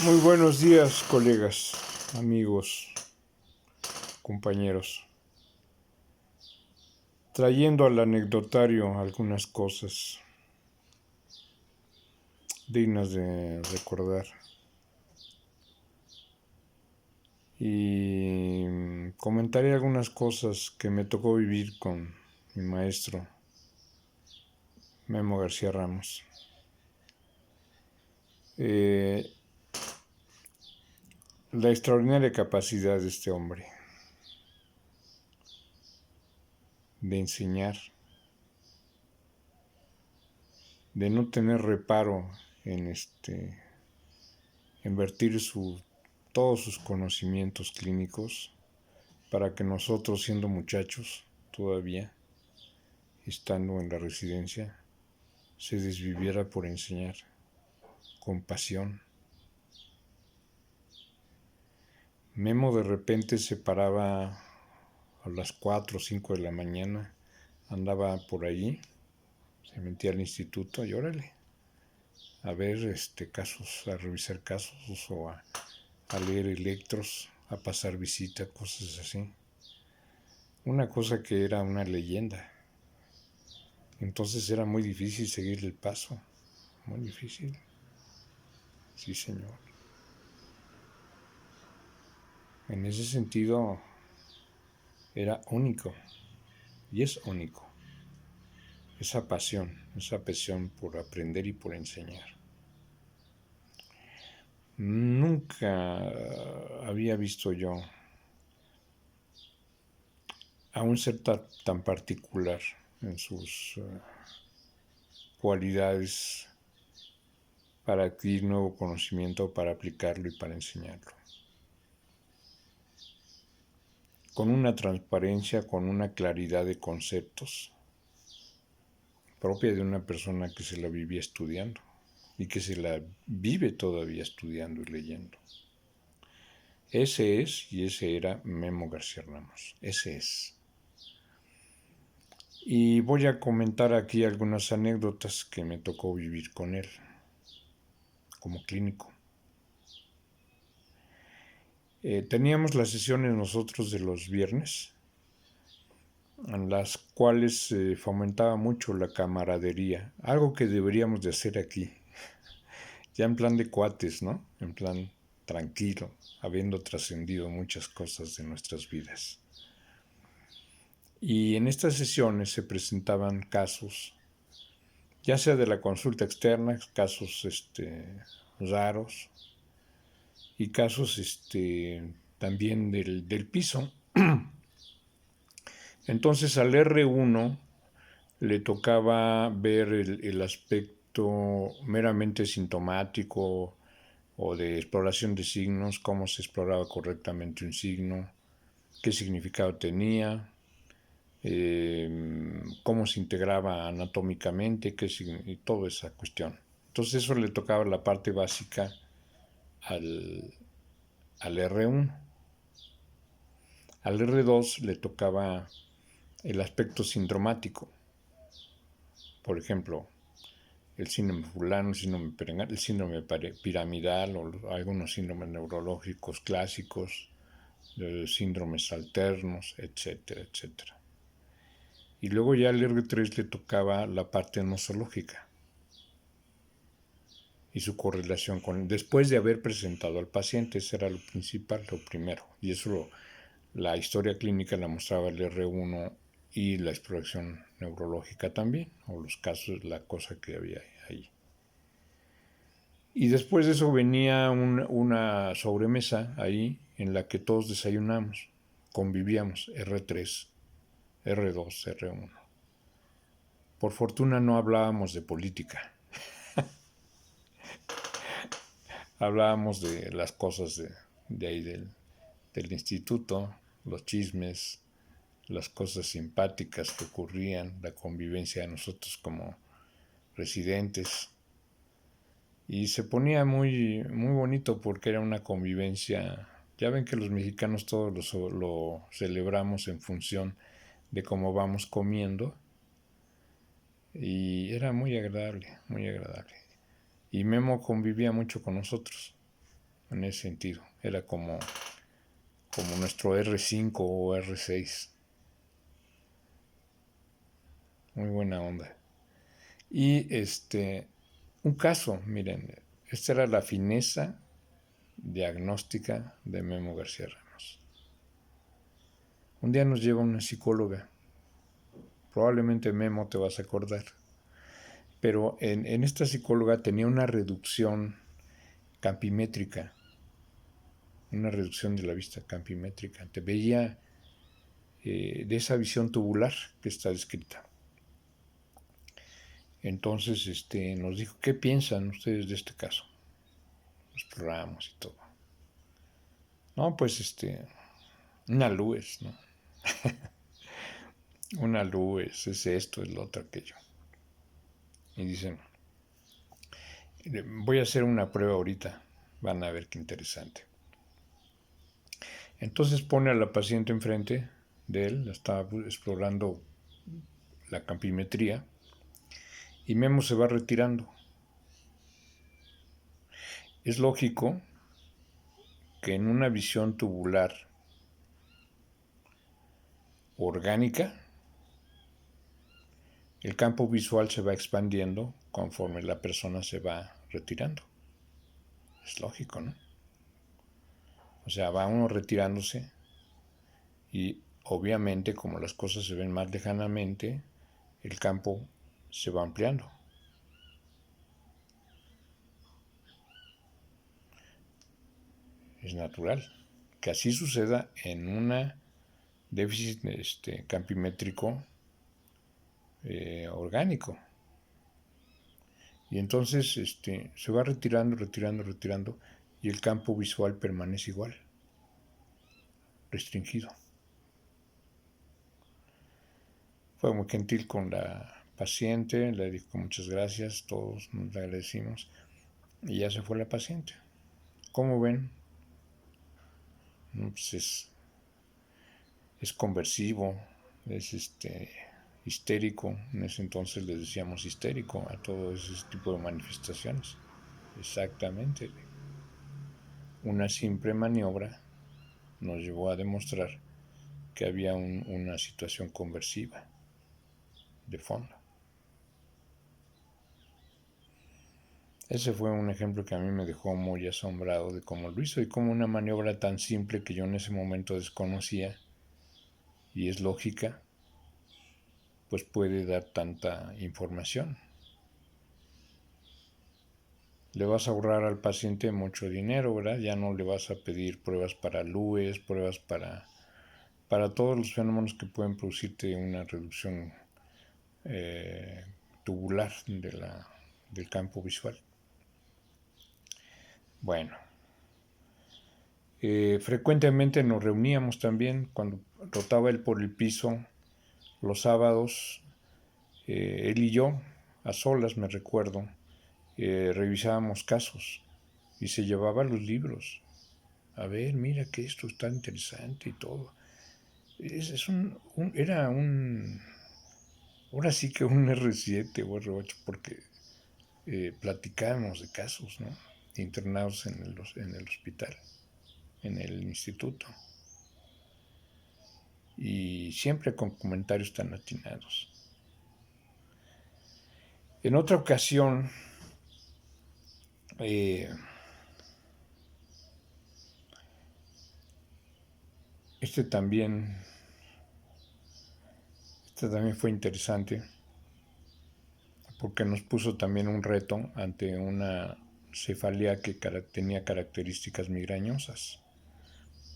Muy buenos días, colegas, amigos, compañeros. Trayendo al anecdotario algunas cosas dignas de recordar. Y comentaré algunas cosas que me tocó vivir con mi maestro, Memo García Ramos. La extraordinaria capacidad de este hombre de enseñar, de no tener reparo en vertir todos sus conocimientos clínicos para que nosotros, siendo muchachos todavía, estando en la residencia, se desviviera por enseñar con pasión. Memo de repente se paraba a las 4 o 5 de la mañana, andaba por ahí, se metía al instituto y órale, a ver casos, a revisar casos o a leer electros, a pasar visita, cosas así. Una cosa que era una leyenda. Entonces era muy difícil seguir el paso, muy difícil. Sí, señor. En ese sentido era único y es único. Esa pasión por aprender y por enseñar. Nunca había visto yo a un ser tan particular en sus cualidades para adquirir nuevo conocimiento, para aplicarlo y para enseñarlo. Con una transparencia, con una claridad de conceptos propia de una persona que se la vivía estudiando y que se la vive todavía estudiando y leyendo. Ese es y ese era Memo García Ramos. Ese es. Y voy a comentar aquí algunas anécdotas que me tocó vivir con él como clínico. Teníamos las sesiones nosotros de los viernes, en las cuales fomentaba mucho la camaradería, algo que deberíamos de hacer aquí, ya en plan de cuates, ¿no? En plan tranquilo, habiendo trascendido muchas cosas de nuestras vidas. Y en estas sesiones se presentaban casos, ya sea de la consulta externa, casos raros, y casos también del piso. Entonces al R1 le tocaba ver el aspecto meramente sintomático o de exploración de signos, cómo se exploraba correctamente un signo, qué significado tenía, cómo se integraba anatómicamente, y toda esa cuestión. Entonces eso le tocaba la parte básica al R1. Al R2 le tocaba el aspecto sindromático. Por ejemplo, el síndrome fulano, el síndrome perengal, el síndrome piramidal o algunos síndromes neurológicos clásicos, síndromes alternos, etcétera, etcétera. Y luego ya al R3 le tocaba la parte nosológica y su correlación con, después de haber presentado al paciente, eso era lo principal, lo primero. Y eso la historia clínica la mostraba el R1 y la exploración neurológica también, o los casos, la cosa que había ahí. Y después de eso venía una sobremesa ahí en la que todos desayunamos, convivíamos, R3, R2, R1. Por fortuna no hablábamos de política, hablábamos de las cosas de ahí del instituto, los chismes, las cosas simpáticas que ocurrían, la convivencia de nosotros como residentes. Y se ponía muy, muy bonito porque era una convivencia. Ya ven que los mexicanos todos lo celebramos en función de cómo vamos comiendo. Y era muy agradable, muy agradable. Y Memo convivía mucho con nosotros. en ese sentido. Era como nuestro R5 o R6. Muy buena onda. Y un caso, miren, esta era la fineza diagnóstica de Memo García Ramos. Un día nos lleva una psicóloga, probablemente Memo te vas a acordar, pero en esta psicóloga tenía una reducción campimétrica, una reducción de la vista campimétrica, te veía de esa visión tubular que está descrita. Entonces nos dijo, ¿qué piensan ustedes de este caso? Exploramos y todo. No, pues una luz, ¿no? Una luz, es esto, es lo otro, aquello. Y dicen, voy a hacer una prueba ahorita, van a ver qué interesante. Entonces pone a la paciente enfrente de él, está explorando la campimetría, y Memo se va retirando. Es lógico que en una visión tubular orgánica, el campo visual se va expandiendo conforme la persona se va retirando. Es lógico, ¿no? O sea, va uno retirándose y obviamente como las cosas se ven más lejanamente, el campo se va ampliando. Es natural que así suceda en una déficit campimétrico orgánico. Y entonces se va retirando y el campo visual permanece igual, restringido. Fue muy gentil con la paciente, le dijo muchas gracias, todos nos agradecimos y ya se fue la paciente. ¿Cómo ven? Pues es conversivo, es histérico. En ese entonces le decíamos histérico a todo ese tipo de manifestaciones. Exactamente. Una simple maniobra nos llevó a demostrar que había una situación conversiva de fondo. Ese fue un ejemplo que a mí me dejó muy asombrado de cómo lo hizo y cómo una maniobra tan simple que yo en ese momento desconocía y es lógica, pues puede dar tanta información. Le vas a ahorrar al paciente mucho dinero, ¿verdad? Ya no le vas a pedir pruebas para LUES, pruebas para todos los fenómenos que pueden producirte una reducción tubular del campo visual. Bueno, frecuentemente nos reuníamos también cuando rotaba él por el piso los sábados, él y yo, a solas me recuerdo, revisábamos casos y se llevaba los libros. A ver, mira que esto está interesante y todo. Era ahora sí que un R7 o R8 porque platicábamos de casos, ¿no? Internados en el hospital, en el instituto. Y siempre con comentarios tan atinados. En otra ocasión, este también fue interesante porque nos puso también un reto ante una cefalea que tenía características migrañosas.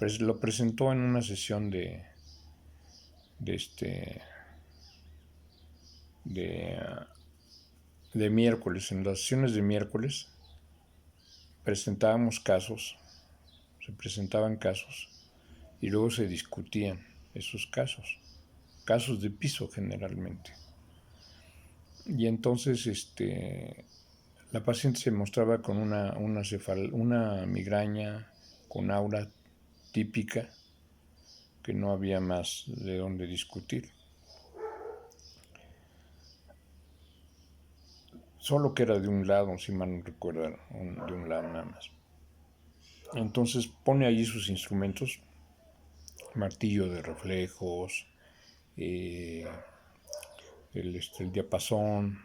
Pues lo presentó en una sesión de miércoles. En las sesiones de miércoles se presentaban casos y luego se discutían esos casos de piso generalmente. Y entonces la paciente se mostraba con una migraña con aura típica que no había más de dónde discutir. Solo que era de un lado, si mal no recuerdo, de un lado nada más. Entonces pone allí sus instrumentos, martillo de reflejos, eh, el diapasón,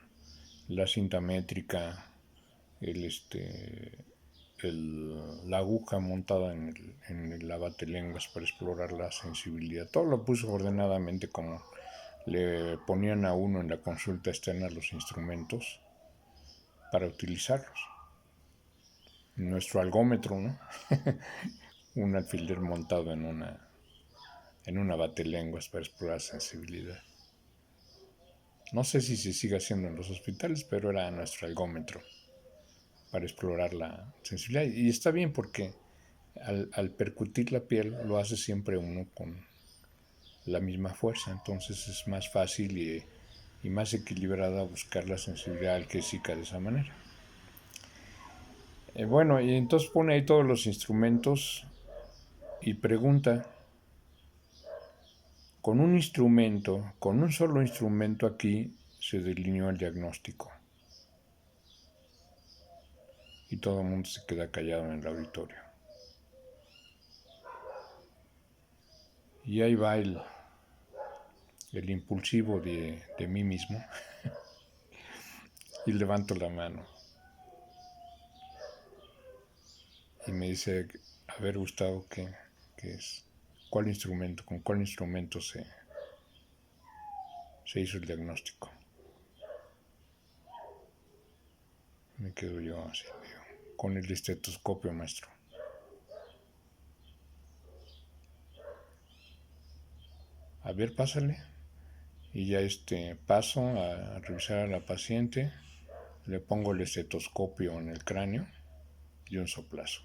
la cinta métrica, el, la aguja montada en el abatelenguas para explorar la sensibilidad. Todo lo puso ordenadamente como le ponían a uno en la consulta externa los instrumentos para utilizarlos. Nuestro algómetro, ¿no? Un alfiler montado en una batelenguas para explorar sensibilidad. No sé si se sigue haciendo en los hospitales, pero era nuestro algómetro para explorar la sensibilidad. Y está bien porque al percutir la piel lo hace siempre uno con la misma fuerza, entonces es más fácil y más equilibrada buscar la sensibilidad algésica de esa manera. Bueno, y entonces pone ahí todos los instrumentos y pregunta, con un instrumento, con un solo instrumento aquí se delineó el diagnóstico. Y todo el mundo se queda callado en el auditorio. Y ahí va el impulsivo de mí mismo y levanto la mano. Y me dice, a ver Gustavo, ¿qué es? ¿Cuál instrumento? ¿Con cuál instrumento se hizo el diagnóstico? Me quedo yo así, digo, con el estetoscopio, maestro. A ver, pásale. Y ya paso a revisar a la paciente, le pongo el estetoscopio en el cráneo y un soplazo.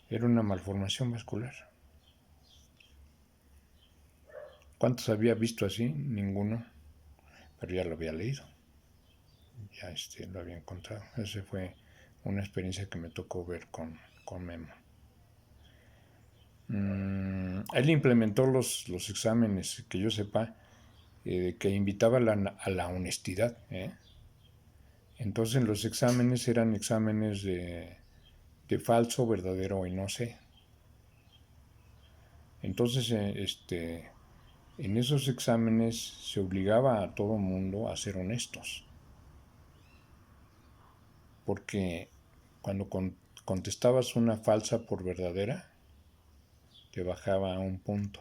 Era una malformación vascular. ¿Cuántos había visto así? Ninguno, pero ya lo había leído. Ya lo había encontrado. Esa fue una experiencia que me tocó ver con Memo. Él implementó los exámenes, que yo sepa, que invitaba a la honestidad. Entonces los exámenes eran exámenes de falso, verdadero y no sé. Entonces, en esos exámenes se obligaba a todo mundo a ser honestos. Porque cuando contestabas una falsa por verdadera, te bajaba a un punto.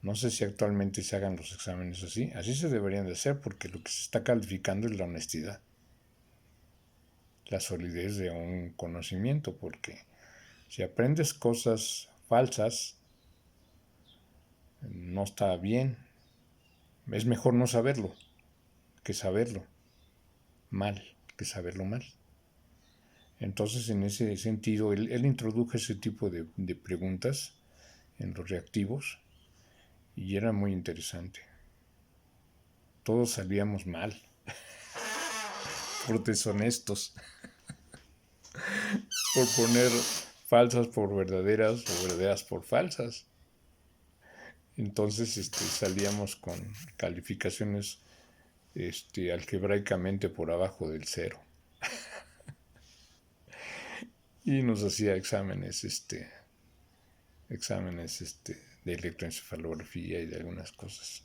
No sé si actualmente se hagan los exámenes así. Así se deberían de hacer porque lo que se está calificando es la honestidad. La solidez de un conocimiento, porque si aprendes cosas falsas, no está bien. Es mejor no saberlo que saberlo mal, que saberlo mal. Entonces, en ese sentido, él introdujo ese tipo de preguntas en los reactivos y era muy interesante. Todos salíamos mal, por deshonestos, por poner falsas por verdaderas o verdaderas por falsas. Entonces salíamos con calificaciones algebraicamente por abajo del cero. Y nos hacía exámenes de electroencefalografía y de algunas cosas.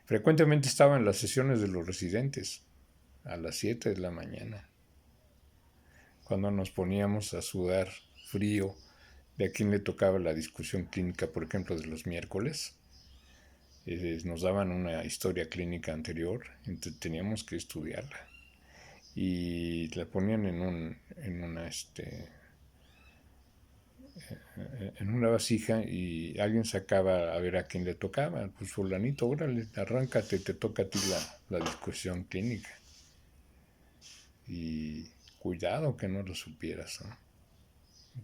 Frecuentemente estaba en las sesiones de los residentes a las 7 de la mañana, cuando nos poníamos a sudar frío, de a quién le tocaba la discusión clínica, por ejemplo, de los miércoles. Nos daban una historia clínica anterior, entonces teníamos que estudiarla. Y la ponían en una vasija y alguien sacaba a ver a quién le tocaba. Pues fulanito, órale, arráncate, te toca a ti la discusión clínica. Y cuidado que no lo supieras, ¿no?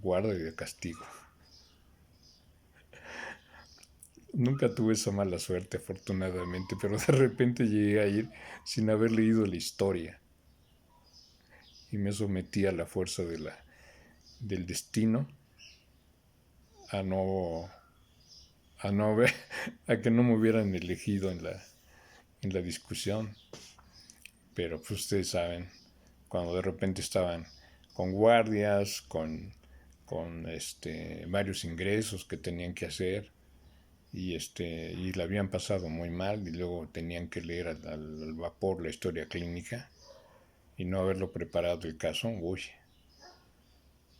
Guarda y de castigo. Nunca tuve esa mala suerte, afortunadamente, pero de repente llegué a ir sin haber leído la historia. Y me sometí a la fuerza del destino a no ver, a que no me hubieran elegido en la discusión, pero pues ustedes saben, cuando de repente estaban con guardias, con varios ingresos que tenían que hacer y la habían pasado muy mal y luego tenían que leer al vapor la historia clínica y no haberlo preparado el caso, uy,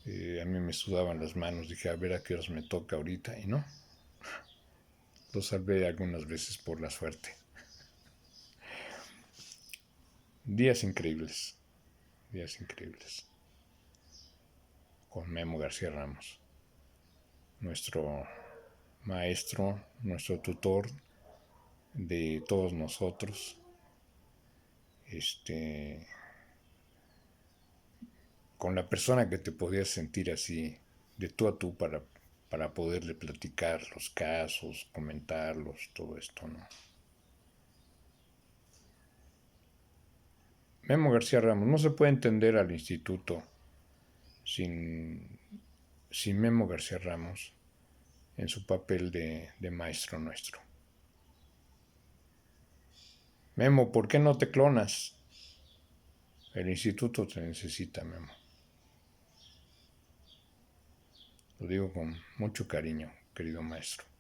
a mí me sudaban las manos, dije a ver a qué horas me toca ahorita y no, lo salvé algunas veces por la suerte. Días increíbles, días increíbles con Memo García Ramos, nuestro maestro, nuestro tutor de todos nosotros, con la persona que te podías sentir así, de tú a tú, para poderle platicar los casos, comentarlos, todo esto, ¿no? Memo García Ramos, no se puede entender al instituto sin, sin Memo García Ramos en su papel de maestro nuestro. Memo, ¿por qué no te clonas? El instituto te necesita, Memo. Lo digo con mucho cariño, querido maestro.